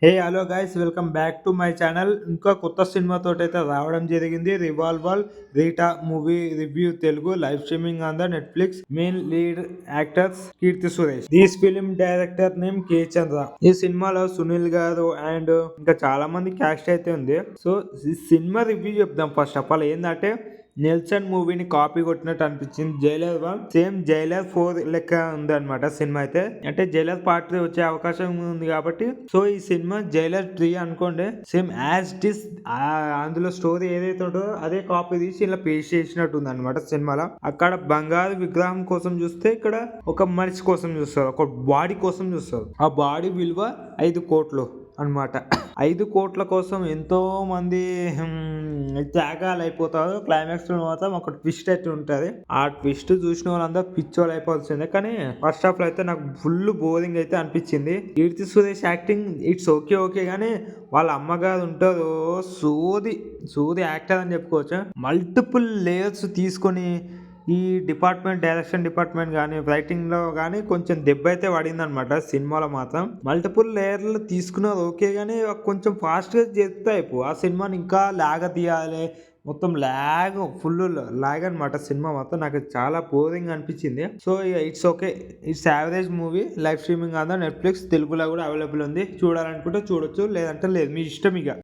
Hey hello guys welcome back to my channel. ఇంకా కొత్త సినిమాతో అయితే రావడం జరిగింది. Revolver Rita movie review Telugu live streaming on the Netflix. Main lead actors Keerthy Suresh. This film director name K Chandra. ఈ సినిమాలో సునీల్ గారు అండ్ ఇంకా చాలా మంది క్యాస్ట్ అయితే ఉంది. సో ఈ సినిమా రివ్యూ చెప్దాం. ఫస్ట్ ఆఫ్ ఆల్ ఏంటంటే నెల్సన్ మూవీని కాపీ కొట్టినట్టు అనిపించింది. జైలర్ 1 సేమ్ జైలర్ 4 లెక్క ఉంది అనమాట సినిమా అయితే. అంటే జైలర్ పార్ట్ 3 వచ్చే అవకాశం ఉంది కాబట్టి సో ఈ సినిమా జైలర్ 3 అనుకోండి. సేమ్ యాజ్ ఇట్ ఇస్ అందులో స్టోరీ ఏదైతే ఉంటుందో అదే కాపీ తీసి ఇలా పేస్ట్ చేసినట్టు ఉంది అనమాట సినిమాలో. అక్కడ బంగారు విగ్రహం కోసం చూస్తే ఇక్కడ ఒక మనిషి కోసం చూస్తారు, ఒక బాడీ కోసం చూస్తారు. ఆ బాడీ విలువ 5 కోట్లు అనమాట. 5 కోట్ల కోసం ఎంతో మంది త్యాగాలు అయిపోతారు. క్లైమాక్స్ లో మాత్రం ఒక ట్విస్ట్ అయితే ఉంటది. ఆ ట్విస్ట్ చూసిన వాళ్ళందరూ పిచ్చోళ్ళు అయిపోతుండే. కానీ ఫస్ట్ హాఫ్ లో అయితే నాకు ఫుల్ బోరింగ్ అయితే అనిపించింది. Keerthy Suresh acting it's okay okay కానీ వాళ్ళ అమ్మగారు ఉంటారు సోది సోది యాక్టర్ అని చెప్పుకోవచ్చు. మల్టిపుల్ లేయర్స్ తీసుకొని ఈ డైరెక్షన్ డిపార్ట్మెంట్ కానీ రైటింగ్ లో కానీ కొంచెం దెబ్బ అయితే పడింది అనమాట. సినిమాలో మాత్రం మల్టిపుల్ లేయర్లు తీసుకున్నారు ఓకే కానీ కొంచెం ఫాస్ట్ గా చేస్తే అయిపో ఆ సినిమాని ఇంకా లాగ తీయాలి. మొత్తం ఫుల్ లాగ్ అనమాట సినిమా మొత్తం. నాకు చాలా బోరింగ్ అనిపించింది. So it's okay, it's average movie. Live streaming on Netflix తెలుగులో కూడా అవైలబుల్ ఉంది. చూడాలనుకుంటే చూడొచ్చు, లేదంటే లేదు, మీ ఇష్టం ఇక.